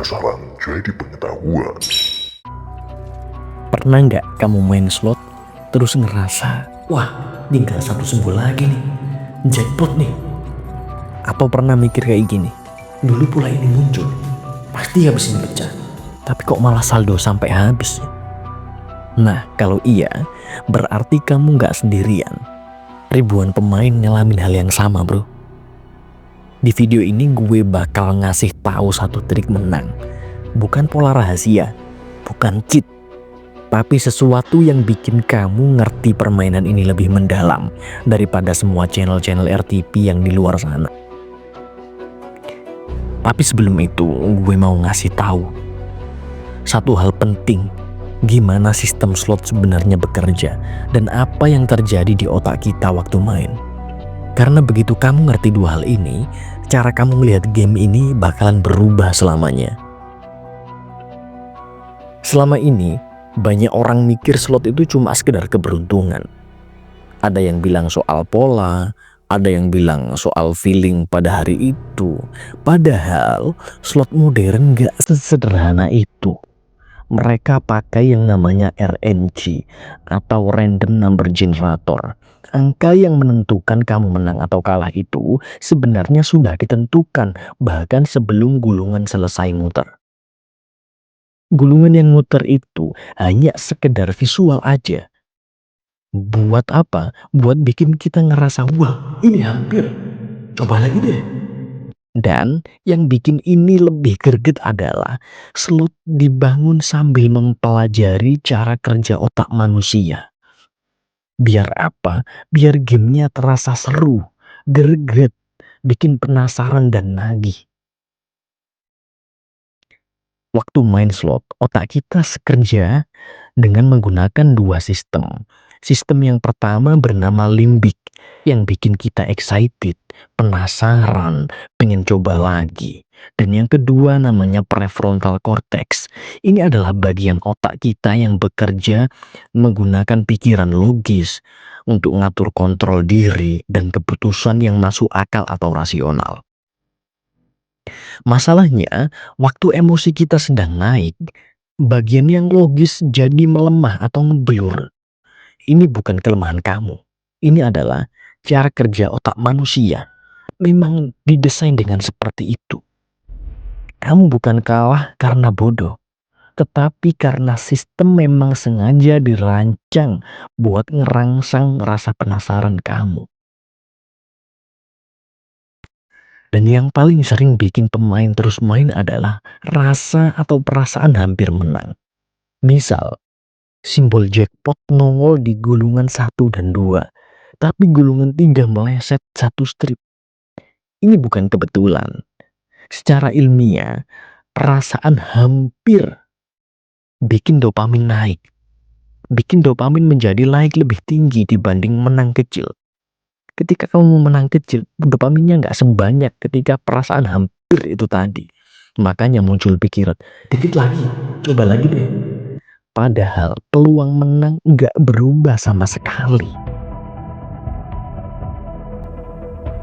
penasaran jadi pengetahuan. Pernah nggak kamu main slot terus ngerasa, wah tinggal satu sembuh lagi nih, jackpot nih? Atau pernah mikir kayak gini, dulu pula ini muncul, pasti habis ini pecah, tapi kok malah saldo sampai habis? Nah kalau iya, berarti kamu nggak sendirian. Ribuan pemain ngalamin hal yang sama bro. Di video ini gue bakal ngasih tahu satu trik menang. Bukan pola rahasia, bukan cheat, tapi sesuatu yang bikin kamu ngerti permainan ini lebih mendalam daripada semua channel-channel RTP yang di luar sana. Tapi sebelum itu, gue mau ngasih tahu satu hal penting, gimana sistem slot sebenarnya bekerja dan apa yang terjadi di otak kita waktu main. Karena begitu kamu ngerti dua hal ini, cara kamu melihat game ini bakalan berubah selamanya. Selama ini, banyak orang mikir slot itu cuma sekedar keberuntungan. Ada yang bilang soal pola, ada yang bilang soal feeling pada hari itu. Padahal slot modern gak sesederhana itu. Mereka pakai yang namanya RNG atau Random Number Generator. Angka yang menentukan kamu menang atau kalah itu sebenarnya sudah ditentukan bahkan sebelum gulungan selesai muter. Gulungan yang muter itu hanya sekedar visual aja. Buat apa? Buat bikin kita ngerasa, wah ini hampir, coba lagi deh. Dan yang bikin ini lebih greget adalah slot dibangun sambil mempelajari cara kerja otak manusia. Biar apa? Biar gamenya terasa seru, greget, bikin penasaran dan nagih. Waktu main slot, otak kita sekerja dengan menggunakan dua sistem. Sistem yang pertama bernama limbik, yang bikin kita excited, penasaran, pengen coba lagi. Dan yang kedua namanya prefrontal cortex. Ini adalah bagian otak kita yang bekerja menggunakan pikiran logis untuk ngatur kontrol diri dan keputusan yang masuk akal atau rasional. Masalahnya, waktu emosi kita sedang naik, bagian yang logis jadi melemah atau ngeblur. Ini bukan kelemahan kamu. Ini adalah cara kerja otak manusia. Memang didesain dengan seperti itu. Kamu bukan kalah karena bodoh, tetapi karena sistem memang sengaja dirancang buat ngerangsang rasa penasaran kamu. Dan yang paling sering bikin pemain terus main adalah rasa atau perasaan hampir menang. Misal, simbol jackpot nongol di gulungan 1 dan 2, tapi gulungan 3 meleset satu strip. Ini bukan kebetulan. Secara ilmiah, perasaan hampir bikin dopamin naik. Bikin dopamin menjadi naik lebih tinggi dibanding menang kecil. Ketika kamu menang kecil, dopaminnya nggak sebanyak ketika perasaan hampir itu tadi. Makanya muncul pikiran, dikit lagi, coba lagi deh. Padahal peluang menang nggak berubah sama sekali.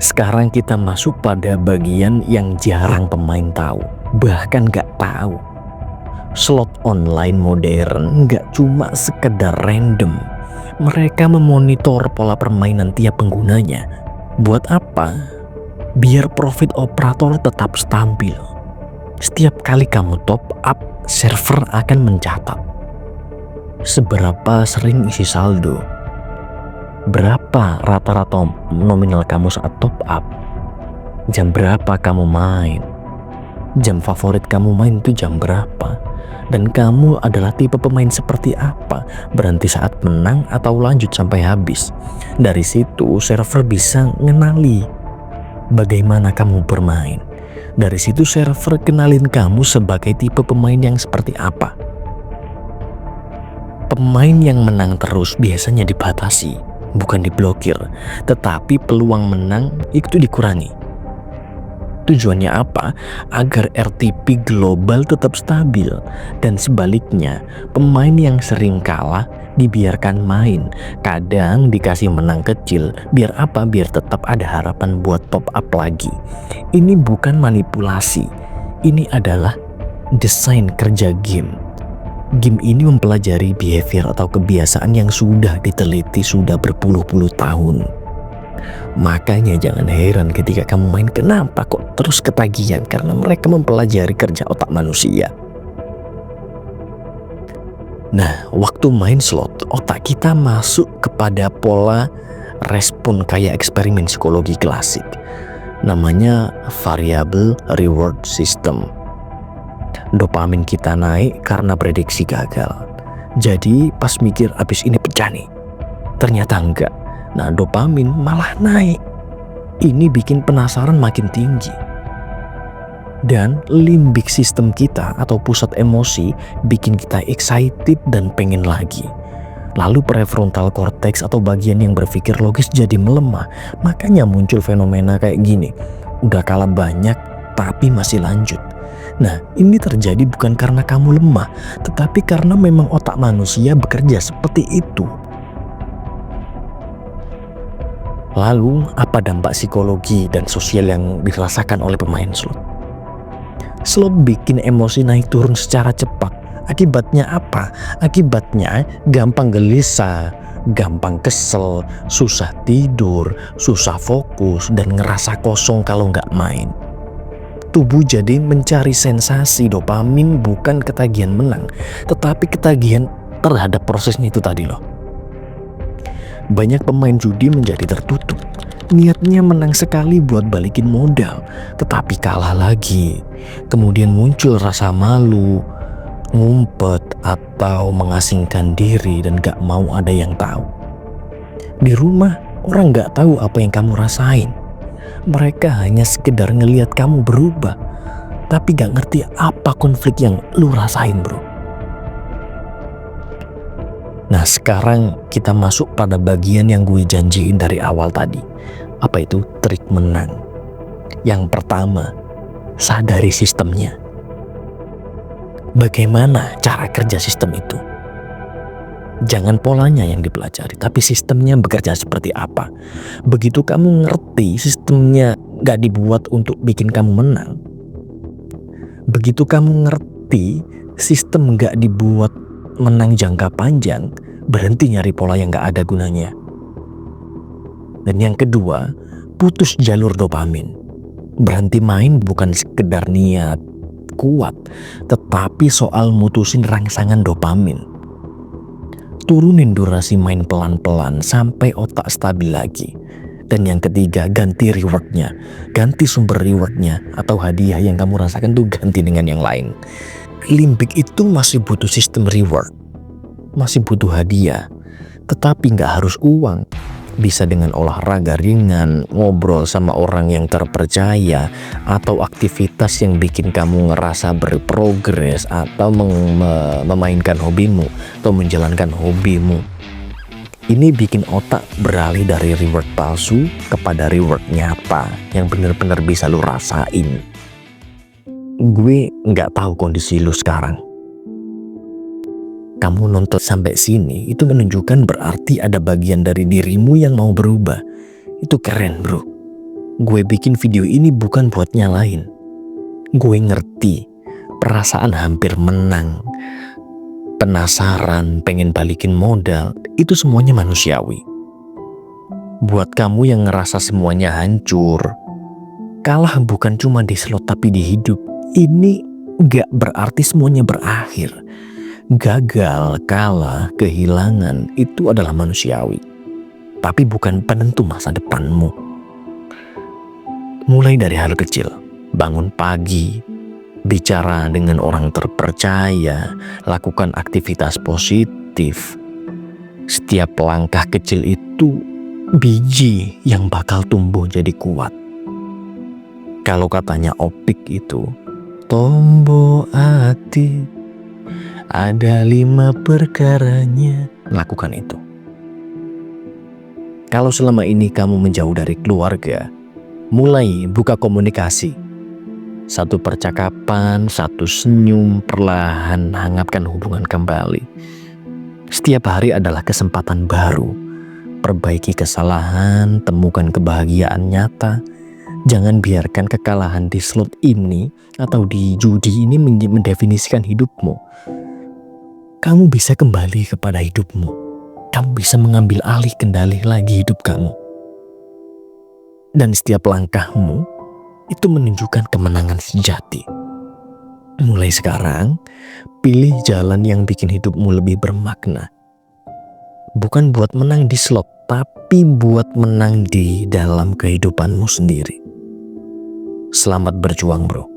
Sekarang kita masuk pada bagian yang jarang pemain tahu, bahkan nggak tahu. Slot online modern nggak cuma sekedar random. Mereka memonitor pola permainan tiap penggunanya. Buat apa? Biar profit operator tetap stabil. Setiap kali kamu top up, server akan mencatat seberapa sering isi saldo, berapa rata-rata nominal kamu saat top up, jam berapa kamu main, jam favorit kamu main itu jam berapa, dan kamu adalah tipe pemain seperti apa, berhenti saat menang atau lanjut sampai habis. Dari situ server bisa ngenali bagaimana kamu bermain. Dari situ server kenalin kamu sebagai tipe pemain yang seperti apa. Pemain yang menang terus biasanya dibatasi, bukan diblokir, tetapi peluang menang itu dikurangi. Tujuannya apa? Agar RTP global tetap stabil, dan sebaliknya pemain yang sering kalah dibiarkan main, kadang dikasih menang kecil. Biar apa? Biar tetap ada harapan buat top up lagi. Ini bukan manipulasi, ini adalah desain kerja game. Game ini mempelajari behavior atau kebiasaan yang sudah diteliti sudah berpuluh-puluh tahun. Makanya jangan heran ketika kamu main kenapa kok terus ketagihan, karena mereka mempelajari kerja otak manusia. Nah, waktu main slot, otak kita masuk kepada pola respon kayak eksperimen psikologi klasik. Namanya variable reward system. Dopamin kita naik karena prediksi gagal. Jadi pas mikir abis ini pecah nih, ternyata enggak. Nah, dopamin malah naik. Ini bikin penasaran makin tinggi. Dan limbic system kita atau pusat emosi bikin kita excited dan pengen lagi. Lalu prefrontal cortex atau bagian yang berpikir logis jadi melemah. Makanya muncul fenomena kayak gini. Udah kalah banyak tapi masih lanjut. Nah, ini terjadi bukan karena kamu lemah, tetapi karena memang otak manusia bekerja seperti itu. Lalu, apa dampak psikologi dan sosial yang dirasakan oleh pemain slot? Slot bikin emosi naik turun secara cepat. Akibatnya apa? Akibatnya gampang gelisah, gampang kesel, susah tidur, susah fokus, dan ngerasa kosong kalau nggak main. Tubuh jadi mencari sensasi dopamin, bukan ketagihan menang, tetapi ketagihan terhadap prosesnya itu tadi loh. Banyak pemain judi menjadi tertutup. Niatnya menang sekali buat balikin modal, tetapi kalah lagi. Kemudian muncul rasa malu, ngumpet, atau mengasingkan diri dan gak mau ada yang tahu. Di rumah, orang gak tahu apa yang kamu rasain. Mereka hanya sekedar ngelihat kamu berubah, tapi gak ngerti apa konflik yang lu rasain, bro. Nah, sekarang kita masuk pada bagian yang gue janjiin dari awal tadi. Apa itu trik menang? Yang pertama, sadari sistemnya. Bagaimana cara kerja sistem itu? Jangan polanya yang dipelajari, tapi sistemnya bekerja seperti apa. Begitu kamu ngerti sistemnya gak dibuat untuk bikin kamu menang. Begitu kamu ngerti sistem gak dibuat menang jangka panjang, berhenti nyari pola yang gak ada gunanya. Dan yang kedua, putus jalur dopamin. Berhenti main bukan sekedar niat kuat, tetapi soal mutusin rangsangan dopamin. Turunin durasi main pelan-pelan sampai otak stabil lagi. Dan yang ketiga, ganti rewardnya. Ganti sumber rewardnya atau hadiah yang kamu rasakan tuh ganti dengan yang lain. Limbik itu masih butuh sistem reward, masih butuh hadiah, tetapi nggak harus uang. Bisa dengan olahraga ringan, ngobrol sama orang yang terpercaya, atau aktivitas yang bikin kamu ngerasa berprogres, atau memainkan hobimu, atau menjalankan hobimu. Ini bikin otak beralih dari reward palsu kepada reward nyata yang benar-benar bisa lu rasain. Gue nggak tahu kondisi lu sekarang. Kamu nonton sampai sini, itu menunjukkan berarti ada bagian dari dirimu yang mau berubah. Itu keren, bro. Gue bikin video ini bukan buat nyalain. Gue ngerti perasaan hampir menang, penasaran, pengen balikin modal, itu semuanya manusiawi. Buat kamu yang ngerasa semuanya hancur, kalah bukan cuma di slot tapi di hidup, ini gak berarti semuanya berakhir. Gagal, kalah, kehilangan itu adalah manusiawi, tapi bukan penentu masa depanmu. Mulai dari hal kecil, bangun pagi, bicara dengan orang terpercaya, lakukan aktivitas positif. Setiap langkah kecil itu biji yang bakal tumbuh jadi kuat. Kalau katanya Opik itu, tombo ati, ada 5 perkaranya. Lakukan itu. Kalau selama ini kamu menjauh dari keluarga, mulai buka komunikasi. Satu percakapan, satu senyum, perlahan hangatkan hubungan kembali. Setiap hari adalah kesempatan baru. Perbaiki kesalahan, temukan kebahagiaan nyata, Jangan biarkan kekalahan di slot ini atau di judi ini mendefinisikan hidupmu. Kamu bisa kembali kepada hidupmu. Kamu bisa mengambil alih kendali lagi hidup kamu. Dan setiap langkahmu itu menunjukkan kemenangan sejati. Mulai sekarang, pilih jalan yang bikin hidupmu lebih bermakna. Bukan buat menang di slot, tapi buat menang di dalam kehidupanmu sendiri. Selamat berjuang, bro.